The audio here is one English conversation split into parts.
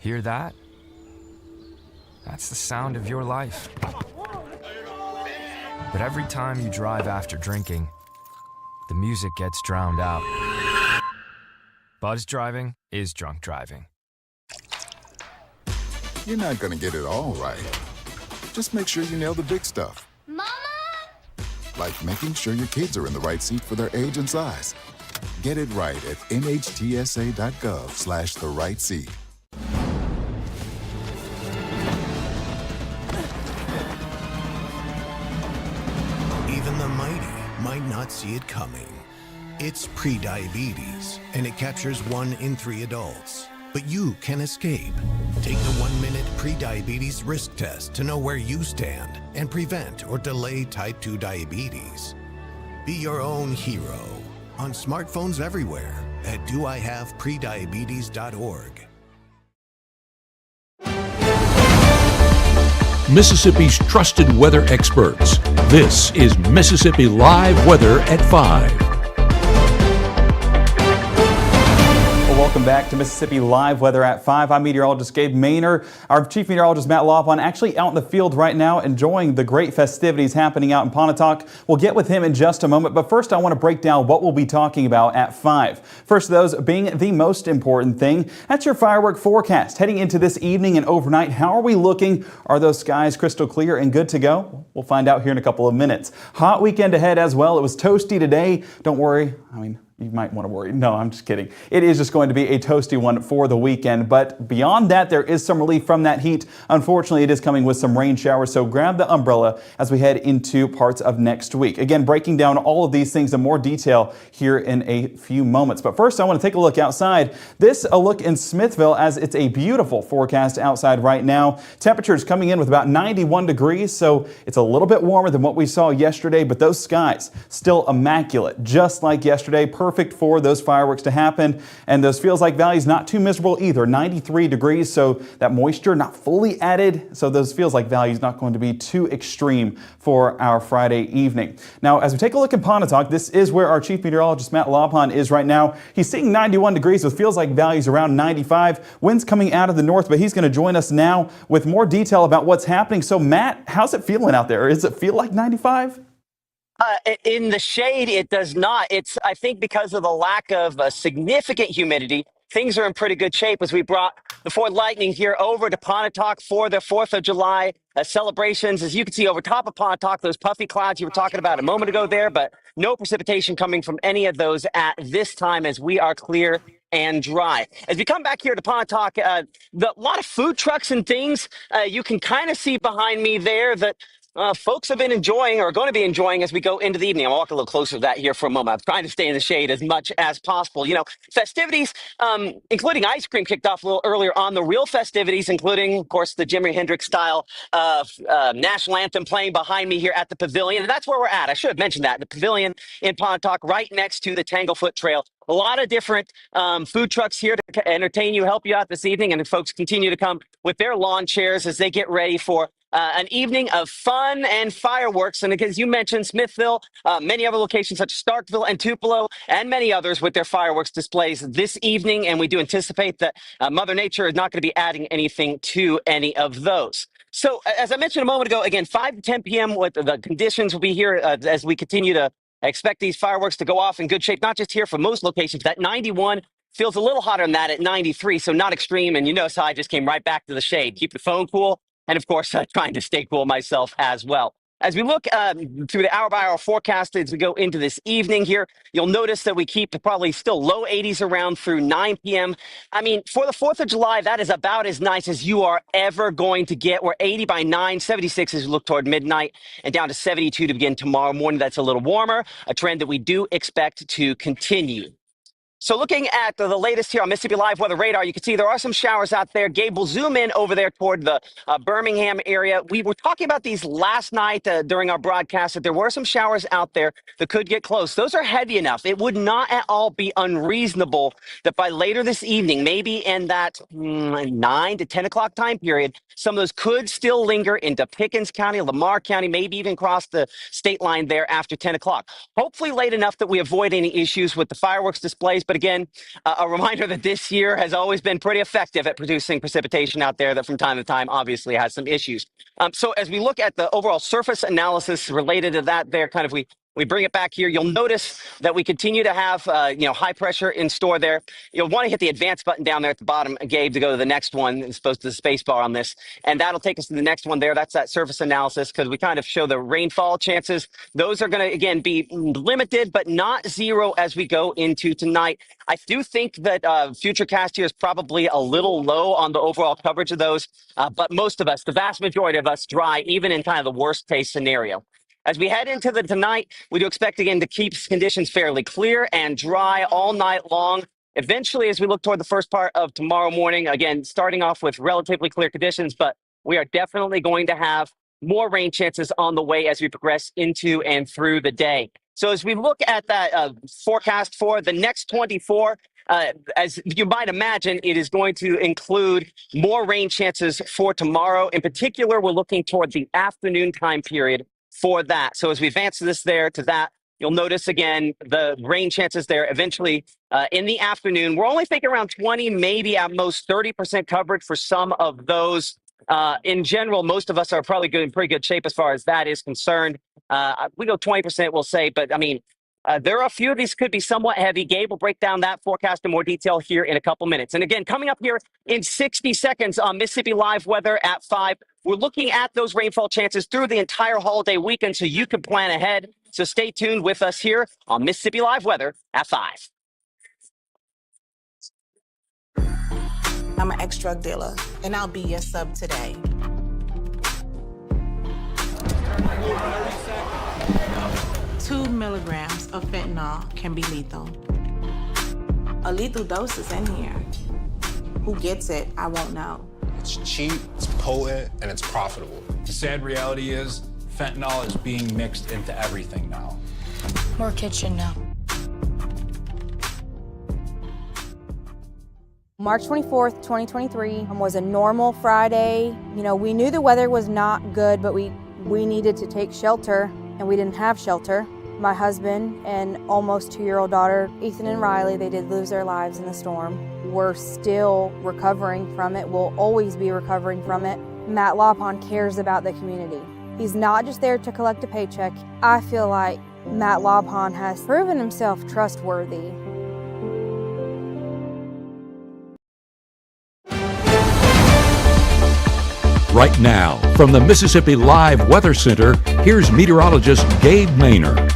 Hear that? That's the sound of your life. But every time you drive after drinking, the music gets drowned out. Buzz driving is drunk driving. You're not gonna get it all right. Just make sure you nail the big stuff. Mama! Like making sure your kids are in the right seat for their age and size. Get it right at nhtsa.gov/the right seat. Even the mighty might not see it coming. It's prediabetes, and it captures 1 in 3 adults. But you can escape. Take the 1-minute prediabetes risk test to know where you stand and prevent or delay type 2 diabetes. Be your own hero on smartphones everywhere at doihaveprediabetes.org. Mississippi's trusted weather experts. This is Mississippi Live Weather at 5. Welcome back to Mississippi Live Weather at 5. I'm meteorologist Gabe Maynor. Our chief meteorologist Matt Laupon actually out in the field right now enjoying the great festivities happening out in Pontotoc. We'll get with him in just a moment, but first I want to break down what we'll be talking about at 5. First of those being the most important thing, that's your firework forecast. Heading into this evening and overnight, how are we looking? Are those skies crystal clear and good to go? We'll find out here in a couple of minutes. Hot weekend ahead as well. It was toasty today. Don't worry. You might want to worry. No, I'm just kidding. It is just going to be a toasty one for the weekend. But beyond that, there is some relief from that heat. Unfortunately, it is coming with some rain showers, so grab the umbrella as we head into parts of next week. Again, breaking down all of these things in more detail here in a few moments. But first, I want to take a look outside. This a look in Smithville as it's a beautiful forecast outside right now. Temperatures coming in with about 91 degrees, so it's a little bit warmer than what we saw yesterday, but those skies still immaculate, just like yesterday. Perfect for those fireworks to happen, and those feels like values not too miserable either. 93 degrees, so that moisture not fully added, so those feels like values not going to be too extreme for our Friday evening. Now, as we take a look at Pontotoc, this is where our chief meteorologist Matt Laupon is right now. He's seeing 91 degrees with feels like values around 95. Winds coming out of the north, but he's going to join us now with more detail about what's happening. So, Matt, how's it feeling out there? Does it feel like 95? In the shade, it does not. It's, I think, because of the lack of significant humidity, things are in pretty good shape as we brought the Ford Lightning here over to Pontotoc for the 4th of July celebrations. As you can see over top of Pontotoc, those puffy clouds you were talking about a moment ago there, but no precipitation coming from any of those at this time as we are clear and dry. As we come back here to Pontotoc, a lot of food trucks and things you can kind of see behind me there that folks have been enjoying or are going to be enjoying as we go into the evening. I'll walk a little closer to that here for a moment. I'm trying to stay in the shade as much as possible. You know, festivities, including ice cream, kicked off a little earlier on. The real festivities, including, of course, the Jimi Hendrix style national anthem playing behind me here at the pavilion. And that's where we're at. I should have mentioned that. The pavilion in Pontotoc, right next to the Tanglefoot Trail. A lot of different food trucks here to entertain you, help you out this evening. And folks continue to come with their lawn chairs as they get ready for an evening of fun and fireworks. And as you mentioned, Smithville, many other locations such as Starkville and Tupelo, and many others with their fireworks displays this evening. And we do anticipate that Mother Nature is not going to be adding anything to any of those. So as I mentioned a moment ago, again, 5 to 10 p.m. with the conditions will be here as we continue to expect these fireworks to go off in good shape, not just here for most locations. That 91 feels a little hotter than that at 93, so not extreme. And you notice how I just came right back to the shade. Keep the phone cool. And of course, trying to stay cool myself as well. As we look through the hour-by-hour forecast as we go into this evening here, you'll notice that we keep probably still low 80s around through 9 p.m. I mean, for the 4th of July, that is about as nice as you are ever going to get. We're 80 by 9, 76 as we look toward midnight, and down to 72 to begin tomorrow morning. That's a little warmer, a trend that we do expect to continue. So looking at the latest here on Mississippi Live Weather Radar, you can see there are some showers out there. Gabe will zoom in over there toward the Birmingham area. We were talking about these last night during our broadcast, that there were some showers out there that could get close. Those are heavy enough. It would not at all be unreasonable that by later this evening, maybe in that 9 to 10 o'clock time period, some of those could still linger into Pickens County, Lamar County, maybe even cross the state line there after 10 o'clock. Hopefully late enough that we avoid any issues with the fireworks displays. But again, a reminder that this year has always been pretty effective at producing precipitation out there that from time to time obviously has some issues. So as we look at the overall surface analysis related to that there, kind of we bring it back here, you'll notice that we continue to have high pressure in store there. You'll want to hit the advance button down there at the bottom, Gabe, to go to the next one, as opposed to the space bar on this. And that'll take us to the next one there. That's that surface analysis, because we kind of show the rainfall chances. Those are going to, again, be limited, but not zero as we go into tonight. I do think that Futurecast here is probably a little low on the overall coverage of those, but most of us, the vast majority of us, dry, even in kind of the worst case scenario. As we head into the tonight, we do expect again to keep conditions fairly clear and dry all night long. Eventually, as we look toward the first part of tomorrow morning, again, starting off with relatively clear conditions, but we are definitely going to have more rain chances on the way as we progress into and through the day. So as we look at that forecast for the next 24, as you might imagine, it is going to include more rain chances for tomorrow. In particular, we're looking toward the afternoon time period for that. So as we advance this there to that, you'll notice again the rain chances there eventually in the afternoon. We're only thinking around 20, maybe at most 30% coverage for some of those. In general, most of us are probably in pretty good shape as far as that is concerned. We go 20%, we'll say, but I mean, there are a few of these could be somewhat heavy. Gabe will break down that forecast in more detail here in a couple minutes. And again, coming up here in 60 seconds on Mississippi Live Weather at 5, we're looking at those rainfall chances through the entire holiday weekend so you can plan ahead. So stay tuned with us here on Mississippi Live Weather at 5. I'm an ex-drug dealer, and I'll be your sub today. Two milligrams of fentanyl can be lethal. A lethal dose is in here. Who gets it, I won't know. It's cheap, it's potent, and it's profitable. The sad reality is fentanyl is being mixed into everything now. More kitchen now. March 24th, 2023 was a normal Friday. You know, we knew the weather was not good, but we needed to take shelter, and we didn't have shelter. My husband and almost 2-year-old daughter, Ethan and Riley, they did lose their lives in the storm. We're still recovering from it. We'll always be recovering from it. Matt Lawpon cares about the community. He's not just there to collect a paycheck. I feel like Matt Lawpon has proven himself trustworthy. Right now, from the Mississippi Live Weather Center, here's meteorologist Gabe Maynor.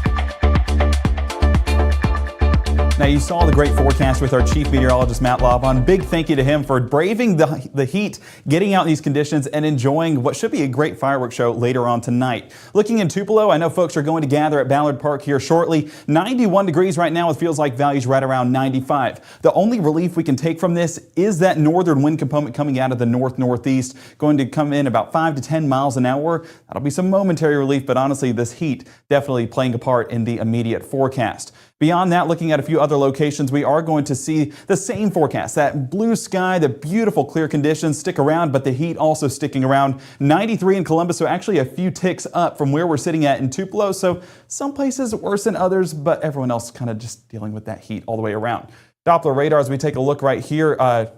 Now, you saw the great forecast with our chief meteorologist, Matt Lawpon. Big thank you to him for braving the heat, getting out in these conditions, and enjoying what should be a great fireworks show later on tonight. Looking in Tupelo, I know folks are going to gather at Ballard Park here shortly. 91 degrees right now. It feels like values right around 95. The only relief we can take from this is that northern wind component coming out of the north-northeast, going to come in about 5 to 10 miles an hour. That'll be some momentary relief, but honestly, this heat definitely playing a part in the immediate forecast. Beyond that, looking at a few other locations, we are going to see the same forecast. That blue sky, the beautiful clear conditions stick around, but the heat also sticking around. 93 in Columbus, so actually a few ticks up from where we're sitting at in Tupelo. So some places worse than others, but everyone else kind of just dealing with that heat all the way around. Doppler radar, as we take a look right here, I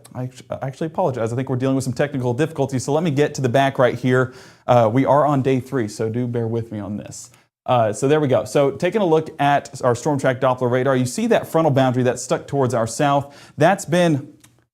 actually apologize. I think we're dealing with some technical difficulties, so let me get to the back right here. We are on day 3, so do bear with me on this. So there we go. So taking a look at our storm track Doppler radar, you see that frontal boundary that's stuck towards our south. That's been,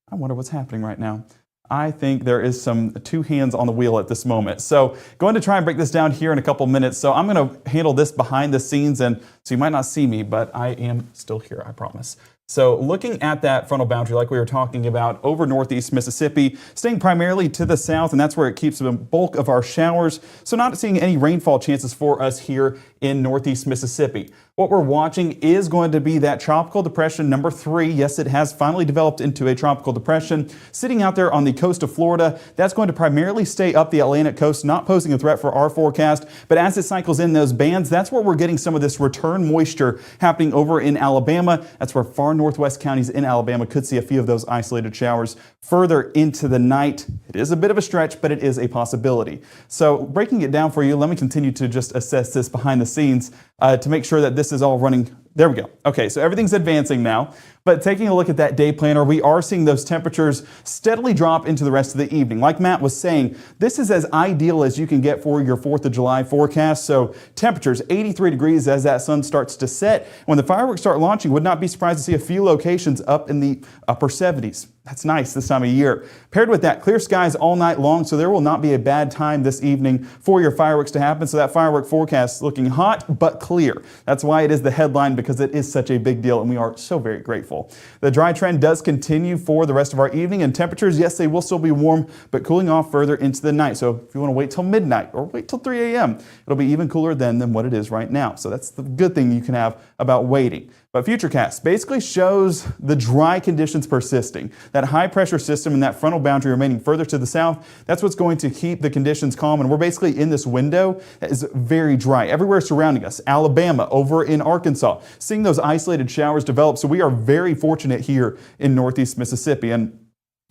I wonder what's happening right now. I think there is some 2 hands on the wheel at this moment. So going to try and break this down here in a couple minutes. So I'm going to handle this behind the scenes, and so you might not see me, but I am still here, I promise. So looking at that frontal boundary like we were talking about over northeast Mississippi, staying primarily to the south, and that's where it keeps the bulk of our showers. So not seeing any rainfall chances for us here in northeast Mississippi. What we're watching is going to be that tropical depression number 3. Yes, it has finally developed into a tropical depression sitting out there on the coast of Florida. That's going to primarily stay up the Atlantic coast, not posing a threat for our forecast. But as it cycles in those bands, that's where we're getting some of this return moisture happening over in Alabama. That's where far northwest counties in Alabama could see a few of those isolated showers further into the night. It is a bit of a stretch, but it is a possibility. So breaking it down for you, let me continue to just assess this behind the scenes to make sure that this is all running There we go. Okay, so everything's advancing now. But taking a look at that day planner, we are seeing those temperatures steadily drop into the rest of the evening. Like Matt was saying, this is as ideal as you can get for your 4th of July forecast. So temperatures 83 degrees as that sun starts to set. When the fireworks start launching, would not be surprised to see a few locations up in the upper 70s. That's nice this time of year. Paired with that, clear skies all night long, so there will not be a bad time this evening for your fireworks to happen. So that firework forecast is looking hot but clear. That's why it is the headline, because it is such a big deal and we are so very grateful. The dry trend does continue for the rest of our evening, and temperatures, yes, they will still be warm, but cooling off further into the night. So if you want to wait till midnight or wait till 3 a.m., it'll be even cooler then than what it is right now. So that's the good thing you can have about waiting. But Futurecast basically shows the dry conditions persisting. That high pressure system and that frontal boundary remaining further to the south, that's what's going to keep the conditions calm. And we're basically in this window that is very dry. Everywhere surrounding us, Alabama, over in Arkansas, seeing those isolated showers develop. So we are very fortunate here in Northeast Mississippi. And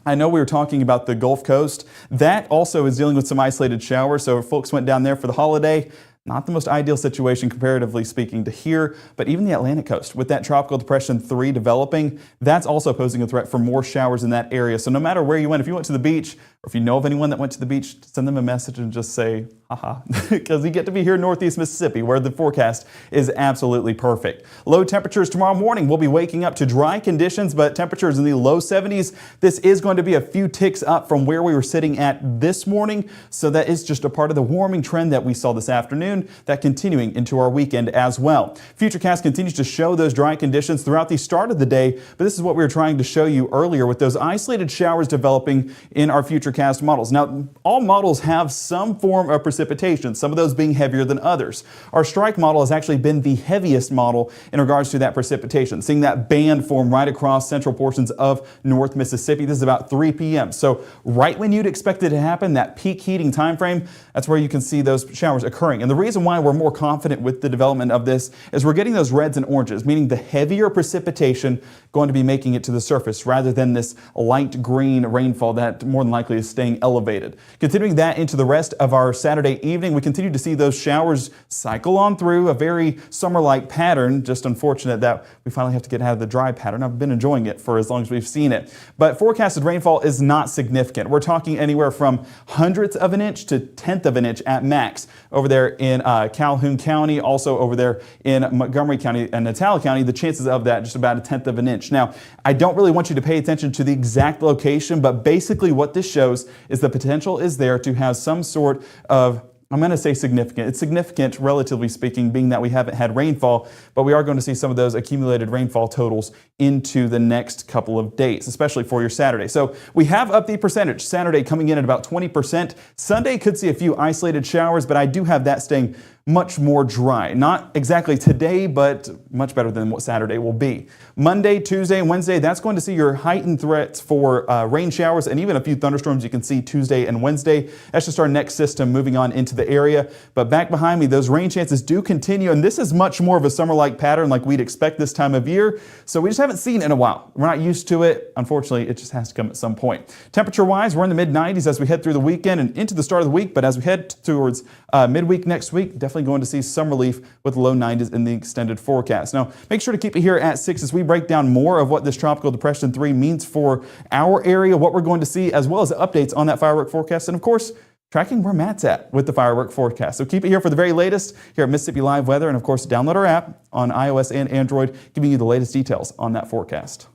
I know we were talking about the Gulf Coast. That also is dealing with some isolated showers. So if folks went down there for the holiday, not the most ideal situation comparatively speaking to here, but even the Atlantic coast with that Tropical Depression 3 developing, that's also posing a threat for more showers in that area. So no matter where you went, if you went to the beach, or if you know of anyone that went to the beach, send them a message and just say, haha, because you get to be here in Northeast Mississippi where the forecast is absolutely perfect. Low temperatures tomorrow morning. We'll be waking up to dry conditions, but temperatures in the low 70s. This is going to be a few ticks up from where we were sitting at this morning. So that is just a part of the warming trend that we saw this afternoon, that continuing into our weekend as well. Futurecast continues to show those dry conditions throughout the start of the day, but this is what we were trying to show you earlier with those isolated showers developing in our Futurecast models. Now, all models have some form of precipitation, some of those being heavier than others. Our strike model has actually been the heaviest model in regards to that precipitation, seeing that band form right across central portions of North Mississippi. This is about 3 p.m. So right when you'd expect it to happen, that peak heating time frame, that's where you can see those showers occurring. And the reason why we're more confident with the development of this is we're getting those reds and oranges, meaning the heavier precipitation going to be making it to the surface rather than this light green rainfall that more than likely is staying elevated. Continuing that into the rest of our Saturday evening, we continue to see those showers cycle on through a very summer-like pattern. Just unfortunate that we finally have to get out of the dry pattern. I've been enjoying it for as long as we've seen it. But forecasted rainfall is not significant. We're talking anywhere from hundredths of an inch to tenth of an inch at max over there in Calhoun County, also over there in Montgomery County and Natal County. The chances of that just about a tenth of an inch. Now, I don't really want you to pay attention to the exact location, but basically what this shows is the potential is there to have some sort of, I'm going to say significant. It's significant, relatively speaking, being that we haven't had rainfall, but we are going to see some of those accumulated rainfall totals into the next couple of days, especially for your Saturday. So we have up the percentage. Saturday coming in at about 20%. Sunday could see a few isolated showers, but I do have that staying much more dry. Not exactly today, but much better than what Saturday will be. Monday, Tuesday, and Wednesday, that's going to see your heightened threats for rain showers and even a few thunderstorms you can see Tuesday and Wednesday. That's just our next system moving on into the area. But back behind me, those rain chances do continue, and this is much more of a summer-like pattern like we'd expect this time of year. So we just haven't seen it in a while. We're not used to it. Unfortunately, it just has to come at some point. Temperature-wise, we're in the mid-90s as we head through the weekend and into the start of the week, but as we head towards midweek next week, definitely going to see some relief with low 90s in the extended forecast. Now, make sure to keep it here at 6 as we break down more of what this Tropical Depression 3 means for our area, what we're going to see, as well as updates on that firework forecast, and of course, tracking where Matt's at with the firework forecast. So keep it here for the very latest here at Mississippi Live Weather, and of course, download our app on iOS and Android, giving you the latest details on that forecast.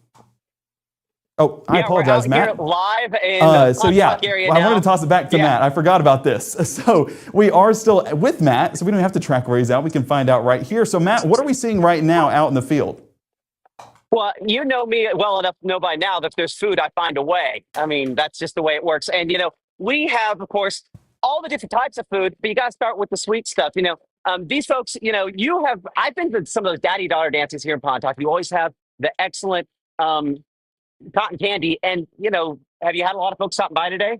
Oh, I apologize, Matt. Here live in the Pontotoc area I wanted to toss it back to Matt. I forgot about this. So we are still with Matt, so we don't have to track where he's at. We can find out right here. So Matt, what are we seeing right now out in the field? Well, you know me well enough to know by now that if there's food, I find a way. I mean, that's just the way it works. And, we have, of course, all the different types of food, but you got to start with the sweet stuff. These folks, I've been to some of those daddy-daughter dances here in Pontotoc. You always have the excellent cotton candy. And, have you had a lot of folks stopping by today?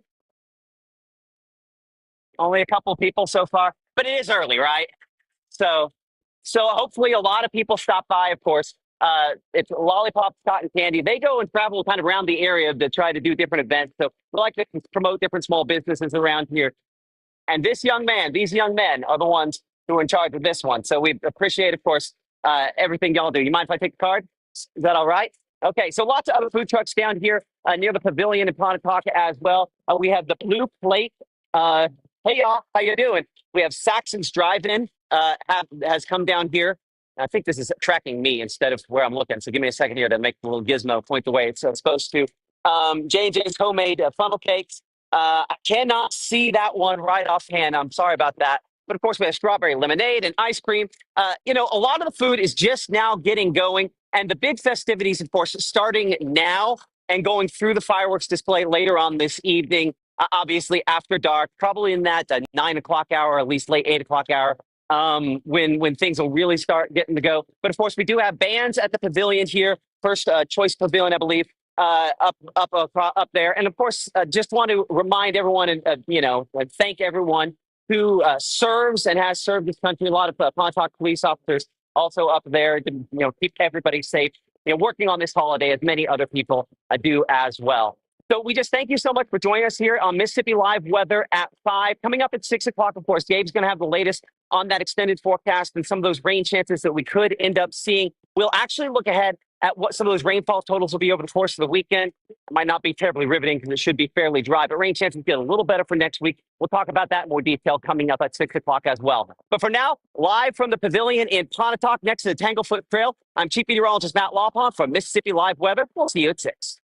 Only a couple of people so far, but it is early, right? So hopefully a lot of people stop by, of course. It's lollipops, cotton candy. They go and travel kind of around the area to try to do different events. So we like to promote different small businesses around here. And these young men are the ones who are in charge of this one. So we appreciate, of course, everything y'all do. You mind if I take the card? Is that all right? Okay, so lots of other food trucks down here near the pavilion in Pontotoc as well. We have the Blue Plate. Hey y'all, how you doing? We have Saxon's Drive-In has come down here. I think this is tracking me instead of where I'm looking. So give me a second here to make the little gizmo point the way it's supposed to. J&J's homemade funnel cakes. I cannot see that one right offhand. I'm sorry about that. But of course, we have strawberry lemonade and ice cream. You know, a lot of the food is just now getting going. And the big festivities, of course, starting now and going through the fireworks display later on this evening, obviously after dark, probably in that 9 o'clock hour, at least late 8 o'clock hour, when things will really start getting to go. But of course, we do have bands at the pavilion here, First Choice Pavilion, I believe, up there. And of course, just want to remind everyone and thank everyone who serves and has served this country. A lot of Pontotoc police officers also up there to keep everybody safe. Working on this holiday as many other people do as well. So we just thank you so much for joining us here on Mississippi Live Weather at 5. Coming up at 6 o'clock, of course, Gabe's going to have the latest on that extended forecast and some of those rain chances that we could end up seeing. We'll actually look ahead at what some of those rainfall totals will be over the course of the weekend. It might not be terribly riveting because it should be fairly dry, but rain chances get a little better for next week. We'll talk about that in more detail coming up at 6 o'clock as well. But for now, live from the pavilion in Pontotoc next to the Tanglefoot Trail, I'm Chief Meteorologist Matt Lawpon from Mississippi Live Weather. We'll see you at 6.